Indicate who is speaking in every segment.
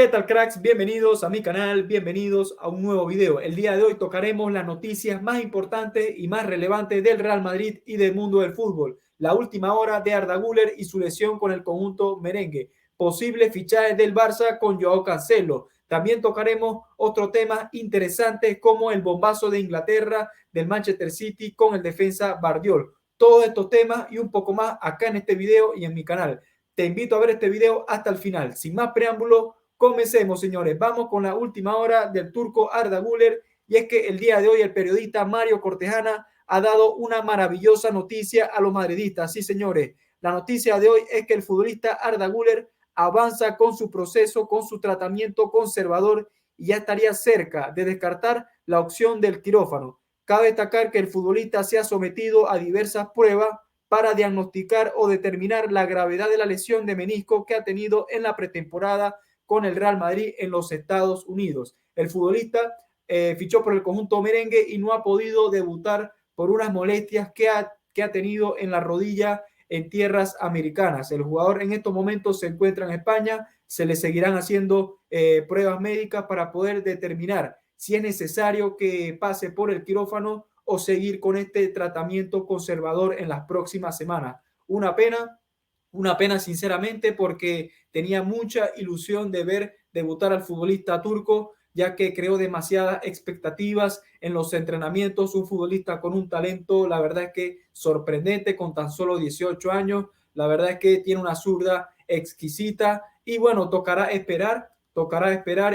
Speaker 1: ¿Qué tal, cracks? Bienvenidos a mi canal, bienvenidos a un nuevo video. El día de hoy tocaremos las noticias más importantes y más relevantes del Real Madrid y del mundo del fútbol. La última hora de Arda Güler y su lesión con el conjunto merengue. Posibles fichajes del Barça con Joao Cancelo. También tocaremos otro tema interesante como el bombazo de Inglaterra del Manchester City con el defensa Guardiola. Todos estos temas y un poco más acá en este video y en mi canal. Te invito a ver este video hasta el final. Sin más preámbulos, comencemos, señores. Vamos con la última hora del turco Arda Güler. Y es que el día de hoy el periodista Mario Cortejana ha dado una maravillosa noticia a los madridistas. Sí, señores. La noticia de hoy es que el futbolista Arda Güler avanza con su proceso, con su tratamiento conservador y ya estaría cerca de descartar la opción del quirófano. Cabe destacar que el futbolista se ha sometido a diversas pruebas para diagnosticar o determinar la gravedad de la lesión de menisco que ha tenido en la pretemporada con el Real Madrid en los Estados Unidos. El futbolista fichó por el conjunto merengue y no ha podido debutar por unas molestias que ha tenido en la rodilla en tierras americanas. El jugador en estos momentos se encuentra en España, se le seguirán haciendo pruebas médicas para poder determinar si es necesario que pase por el quirófano o seguir con este tratamiento conservador en las próximas semanas. Una pena sinceramente porque tenía mucha ilusión de ver debutar al futbolista turco, ya que creó demasiadas expectativas en los entrenamientos, un futbolista con un talento, la verdad es que sorprendente, con tan solo 18 años, la verdad es que tiene una zurda exquisita y bueno, tocará esperar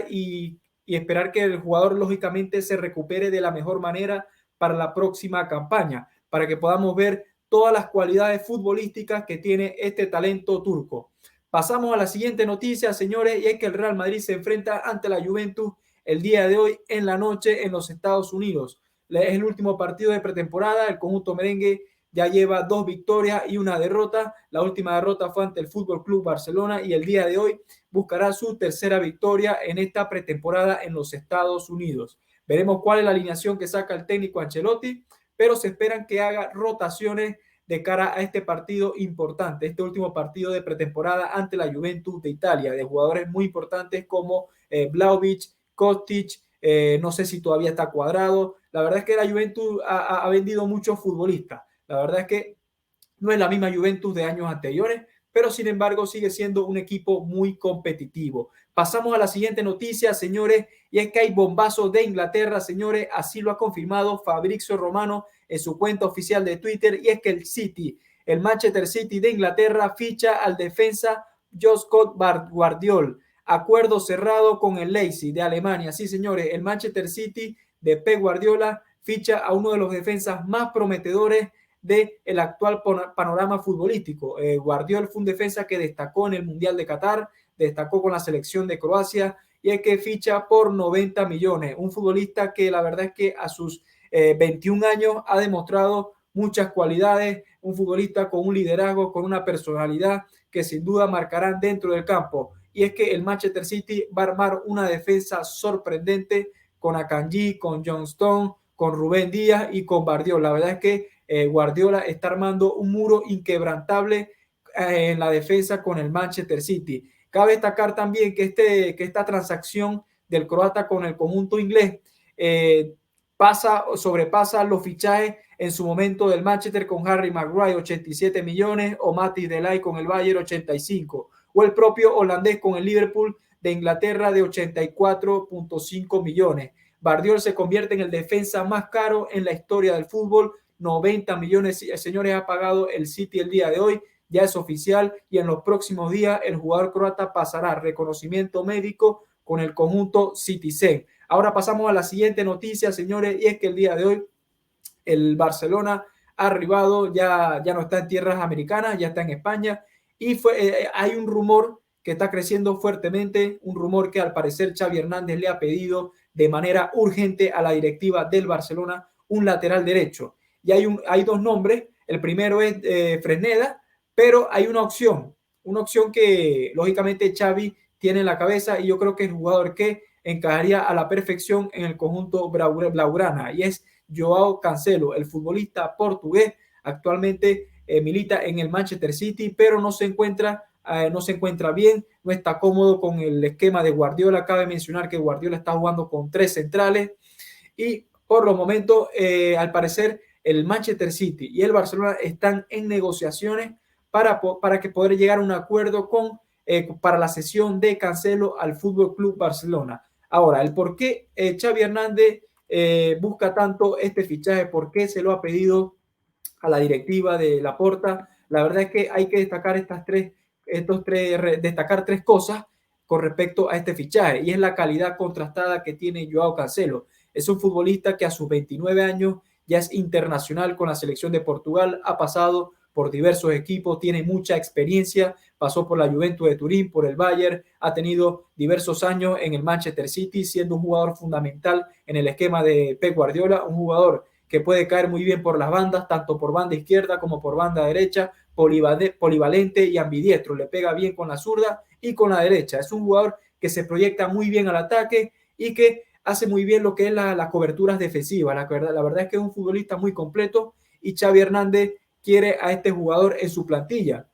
Speaker 1: y esperar que el jugador lógicamente se recupere de la mejor manera para la próxima campaña, para que podamos ver todas las cualidades futbolísticas que tiene este talento turco. Pasamos a la siguiente noticia, señores, y es que el Real Madrid se enfrenta ante la Juventus el día de hoy en la noche en los Estados Unidos. Es el último partido de pretemporada, el conjunto merengue ya lleva 2 victorias y una derrota. La última derrota fue ante el Fútbol Club Barcelona y el día de hoy buscará su tercera victoria en esta pretemporada en los Estados Unidos. Veremos cuál es la alineación que saca el técnico Ancelotti, pero se esperan que haga rotaciones de cara a este partido importante, este último partido de pretemporada ante la Juventus de Italia, de jugadores muy importantes como Vlahovic, Kostic, no sé si todavía está Cuadrado. La verdad es que la Juventus ha vendido muchos futbolistas. La verdad es que no es la misma Juventus de años anteriores, pero sin embargo sigue siendo un equipo muy competitivo. Pasamos a la siguiente noticia, señores, y es que hay bombazos de Inglaterra, señores, así lo ha confirmado Fabrizio Romano en su cuenta oficial de Twitter, y es que el Manchester City de Inglaterra ficha al defensa Joscott Guardiola, acuerdo cerrado con el Leipzig de Alemania. Sí, señores, el Manchester City de Pep Guardiola ficha a uno de los defensas más prometedores del actual panorama futbolístico. Guardiola fue un defensa que destacó en el Mundial de Qatar, destacó con la selección de Croacia y es que ficha por 90 millones. Un futbolista que la verdad es que a sus 21 años ha demostrado muchas cualidades, un futbolista con un liderazgo, con una personalidad que sin duda marcarán dentro del campo. Y es que el Manchester City va a armar una defensa sorprendente con Akanji, con John Stone, con Rubén Díaz y con Guardiola. La verdad es que Guardiola está armando un muro inquebrantable en la defensa con el Manchester City. Cabe destacar también que esta transacción del croata con el conjunto inglés sobrepasa los fichajes en su momento del Manchester con Harry Maguire, 87 millones, o Matthijs de Ligt con el Bayern, 85, o el propio holandés con el Liverpool de Inglaterra de 84.5 millones. Guardiola se convierte en el defensa más caro en la historia del fútbol. 90 millones, señores, ha pagado el City el día de hoy, ya es oficial y en los próximos días el jugador croata pasará reconocimiento médico con el conjunto Citizen. Ahora pasamos a la siguiente noticia, señores, y es que el día de hoy el Barcelona ha arribado, ya no está en tierras americanas, ya está en España y hay un rumor que está creciendo fuertemente, un rumor que al parecer Xavi Hernández le ha pedido de manera urgente a la directiva del Barcelona un lateral derecho. Y hay 2 nombres, el primero es Fresneda, pero hay una opción que lógicamente Xavi tiene en la cabeza y yo creo que es el jugador que encajaría a la perfección en el conjunto blaugrana y es Joao Cancelo, el futbolista portugués, actualmente milita en el Manchester City, pero no se encuentra no se encuentra bien, no está cómodo con el esquema de Guardiola. Cabe mencionar que Guardiola está jugando con 3 centrales y por los momentos, al parecer, el Manchester City y el Barcelona están en negociaciones para que poder llegar a un acuerdo para la cesión de Cancelo al Fútbol Club Barcelona. Ahora, el por qué Xavi Hernández busca tanto este fichaje, por qué se lo ha pedido a la directiva de Laporta. La verdad es que hay que destacar destacar tres cosas con respecto a este fichaje, y es la calidad contrastada que tiene Joao Cancelo. Es un futbolista que a sus 29 años ya es internacional con la selección de Portugal, ha pasado por diversos equipos, tiene mucha experiencia, pasó por la Juventus de Turín, por el Bayern, ha tenido diversos años en el Manchester City, siendo un jugador fundamental en el esquema de Pep Guardiola, un jugador que puede caer muy bien por las bandas, tanto por banda izquierda como por banda derecha, polivalente y ambidiestro, le pega bien con la zurda y con la derecha. Es un jugador que se proyecta muy bien al ataque y que hace muy bien lo que es las coberturas defensivas. La verdad es que es un futbolista muy completo y Xavi Hernández quiere a este jugador en su plantilla.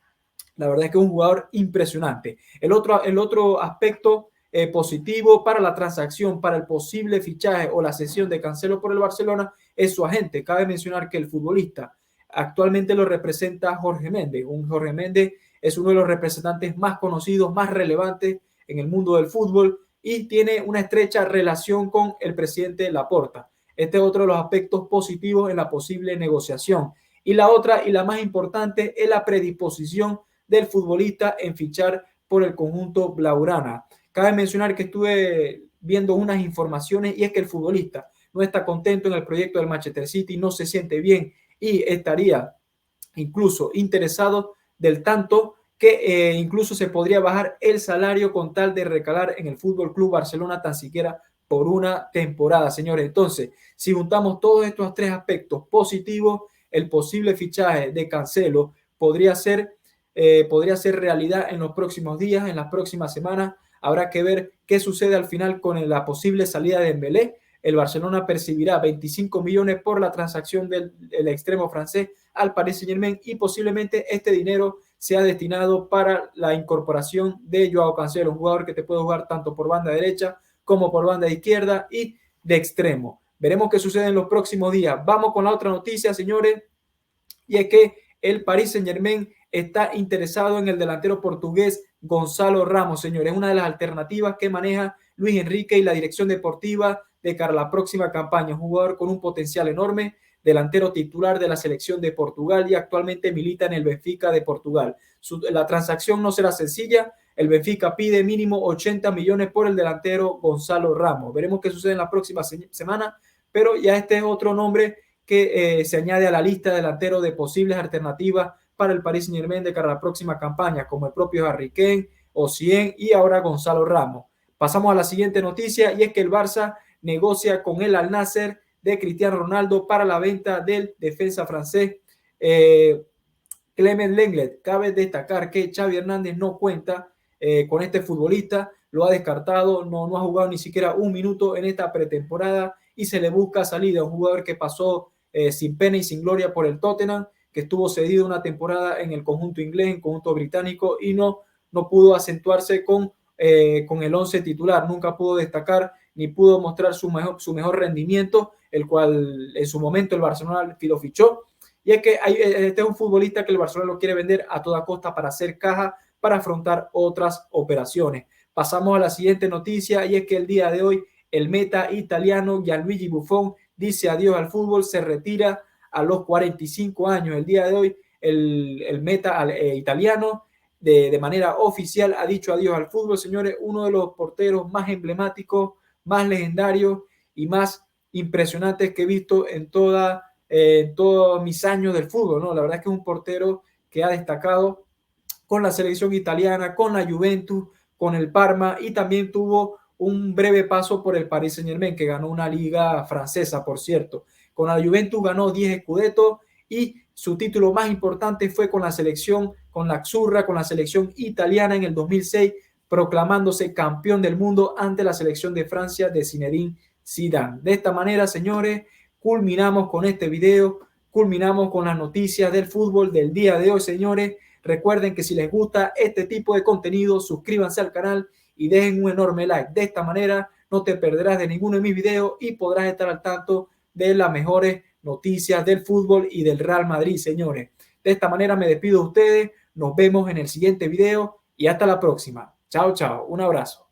Speaker 1: La verdad es que es un jugador impresionante. El otro aspecto positivo para la transacción, para el posible fichaje o la cesión de Cancelo por el Barcelona es su agente. Cabe mencionar que el futbolista actualmente lo representa Jorge Méndez. Jorge Méndez es uno de los representantes más conocidos, más relevantes en el mundo del fútbol y tiene una estrecha relación con el presidente Laporta. Este es otro de los aspectos positivos en la posible negociación. Y la otra y la más importante es la predisposición del futbolista en fichar por el conjunto blaugrana. Cabe mencionar que estuve viendo unas informaciones y es que el futbolista no está contento en el proyecto del Manchester City, no se siente bien y estaría incluso interesado del tanto que incluso se podría bajar el salario con tal de recalar en el Fútbol Club Barcelona tan siquiera por una temporada, señores. Entonces, si juntamos todos estos tres aspectos positivos, el posible fichaje de Cancelo podría ser realidad en los próximos días, en las próximas semanas. Habrá que ver qué sucede al final con la posible salida de Dembélé. El Barcelona percibirá 25 millones por la transacción del extremo francés al Paris Saint-Germain y posiblemente este dinero sea destinado para la incorporación de Joao Cancelo, un jugador que te puede jugar tanto por banda derecha como por banda izquierda y de extremo. Veremos qué sucede en los próximos días. Vamos con la otra noticia, señores, y es que el Paris Saint-Germain está interesado en el delantero portugués Gonzalo Ramos, señores. Es una de las alternativas que maneja Luis Enrique y la dirección deportiva de cara a la próxima campaña. Un jugador con un potencial enorme, delantero titular de la selección de Portugal y actualmente milita en el Benfica de Portugal. La transacción no será sencilla. El Benfica pide mínimo 80 millones por el delantero Gonzalo Ramos. Veremos qué sucede en la próxima semana, pero ya este es otro nombre que se añade a la lista de delanteros de posibles alternativas para el Paris Saint-Germain de cara a la próxima campaña, como el propio Harry Kane, Osimhen y ahora Gonzalo Ramos. Pasamos a la siguiente noticia y es que el Barça negocia con el Al Nassr de Cristiano Ronaldo para la venta del defensa francés Clement Lenglet. Cabe destacar que Xavi Hernández no cuenta con este futbolista, lo ha descartado, no ha jugado ni siquiera un minuto en esta pretemporada y se le busca salida. Un jugador que pasó sin pena y sin gloria por el Tottenham, que estuvo cedido una temporada en el conjunto inglés, en el conjunto británico y no pudo acentuarse con el 11 titular, nunca pudo destacar ni pudo mostrar su mejor rendimiento, el cual en su momento el Barcelona lo fichó. Y es que este es un futbolista que el Barcelona lo quiere vender a toda costa para hacer caja, para afrontar otras operaciones. Pasamos a la siguiente noticia y es que el día de hoy el meta italiano Gianluigi Buffon dice adiós al fútbol, se retira a los 45 años. El día de hoy el meta italiano de manera oficial ha dicho adiós al fútbol, señores. Uno de los porteros más emblemáticos, más legendarios y más impresionantes que he visto en todos mis años del fútbol, ¿no? La verdad es que es un portero que ha destacado con la selección italiana, con la Juventus, con el Parma y también tuvo un breve paso por el Paris Saint-Germain, que ganó una liga francesa, por cierto. Con la Juventus ganó 10 Scudettos y su título más importante fue con la selección, con la Azzurra, con la selección italiana en el 2006, proclamándose campeón del mundo ante la selección de Francia de Zinedine Zidane. De esta manera, señores, culminamos con este video, culminamos con las noticias del fútbol del día de hoy, señores. Recuerden que si les gusta este tipo de contenido, suscríbanse al canal y dejen un enorme like. De esta manera no te perderás de ninguno de mis videos y podrás estar al tanto de las mejores noticias del fútbol y del Real Madrid, señores. De esta manera me despido de ustedes. Nos vemos en el siguiente video y hasta la próxima. Chao, chao. Un abrazo.